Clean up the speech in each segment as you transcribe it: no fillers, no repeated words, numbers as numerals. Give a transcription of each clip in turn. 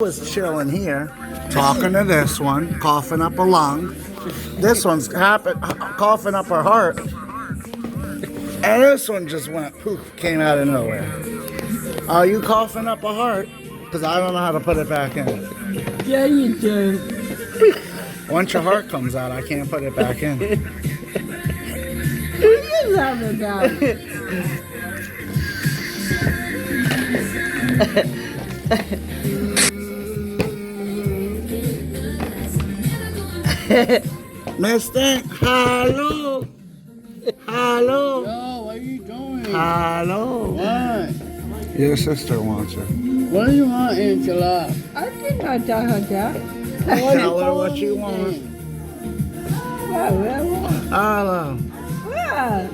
Was chilling here, talking to this one, coughing up a lung. This one's coughing up her heart. And this one just went poof, came out of nowhere. Are you coughing up a heart? Because I don't know how to put it back in. Yeah, you do. Once your heart comes out, I can't put it back in. What are you laughing about? Mister, hello. Hello. Yo, what are you doing? Hello. What? Your sister wants you. What do you want, Angela? I did not tell her that. Tell her what you want. Well, Hello. well.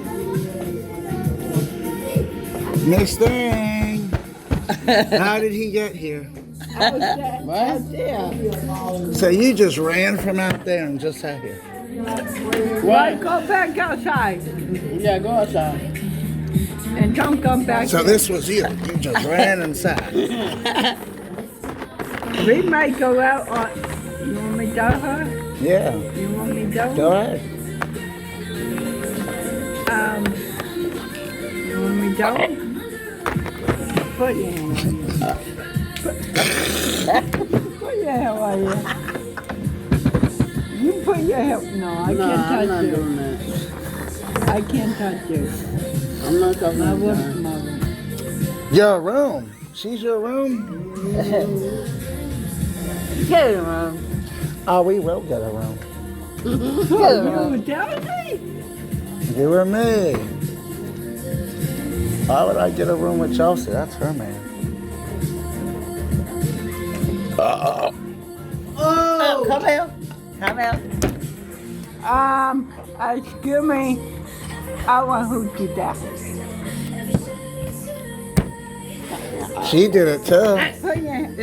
Mr. Ang. How did he get here? I was out What? there. So you just ran from out there and just sat here. Why go back outside Yeah, go outside. and don't come back. So this was you. You just ran and sat. We might go out on. You want me to tell her? Yeah. You want me to tell her? Go ahead. You want me to tell her? Put your hand on you. Put your hand on you. You put your hand. No, I No, can't I'm touch not you. doing that. I can't touch you. I'm not talking My about room, that. my room. Your room. She's your room? Get it, Mom. Oh, we will get a room. You tell me? You or me. Why would I get a room with Chelsea? That's her man. Oh! Come here. Come here. Excuse me. I want who did that. She did it too. Put your hand.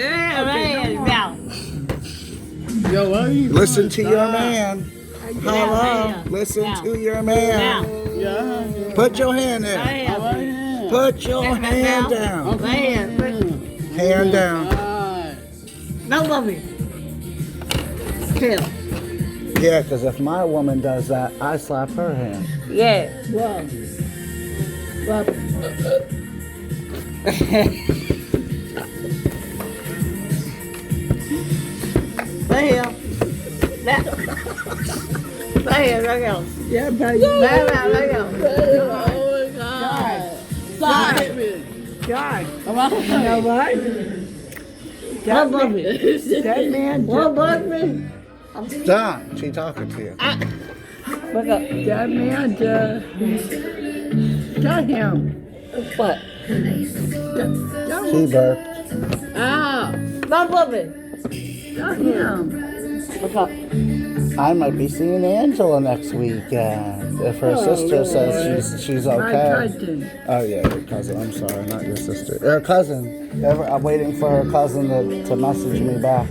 Yo, what are you Listen to doing? your Stop. man. Hello. Listen to your man. Yeah. Put your hand in. Right here. Put your hand down. Hand down. God. No loving. Kill. Yeah, because if my woman does that, I slap her hand. Yeah. Love. Love. Right here. Right here, right here. Yeah, baby. Right here, right here. Oh my God. Stop. Hit me. God. Come on. You know what? That man just, Don, she talking to you. look up. That man just, tell him. What? She burped. Ah. Tell him. Look up. I might be seeing Angela next weekend if her sister says she's My okay. cousin. Oh yeah, your cousin. I'm sorry, not your sister. Her cousin. I'm waiting for her cousin to message me back.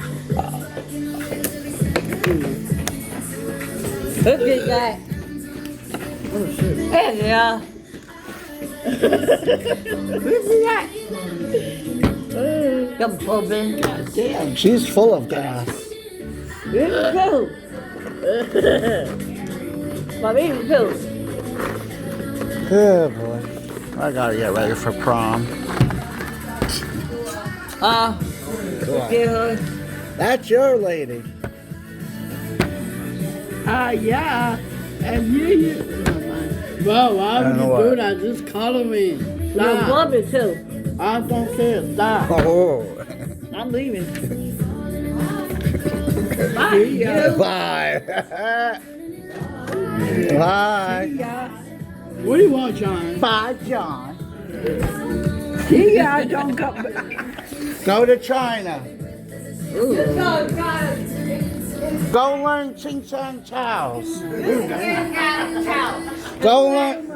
Look at that. Hey, yeah. Look at that. Come pumping. Damn. She's full of gas. Look at you. Mommy, too. Good boy. I gotta get ready for prom. Yeah. That's your lady. Yeah. And you. Bro, why I would know you what. do that? Just color me. Your Stop. mommy, too. I don't care. Stop. Oh. I'm leaving. Bye. Bye. What do you want, John? Bye, John. Yeah, don't go. Go to China. Go learn Ching Chang Chow's. Go learn.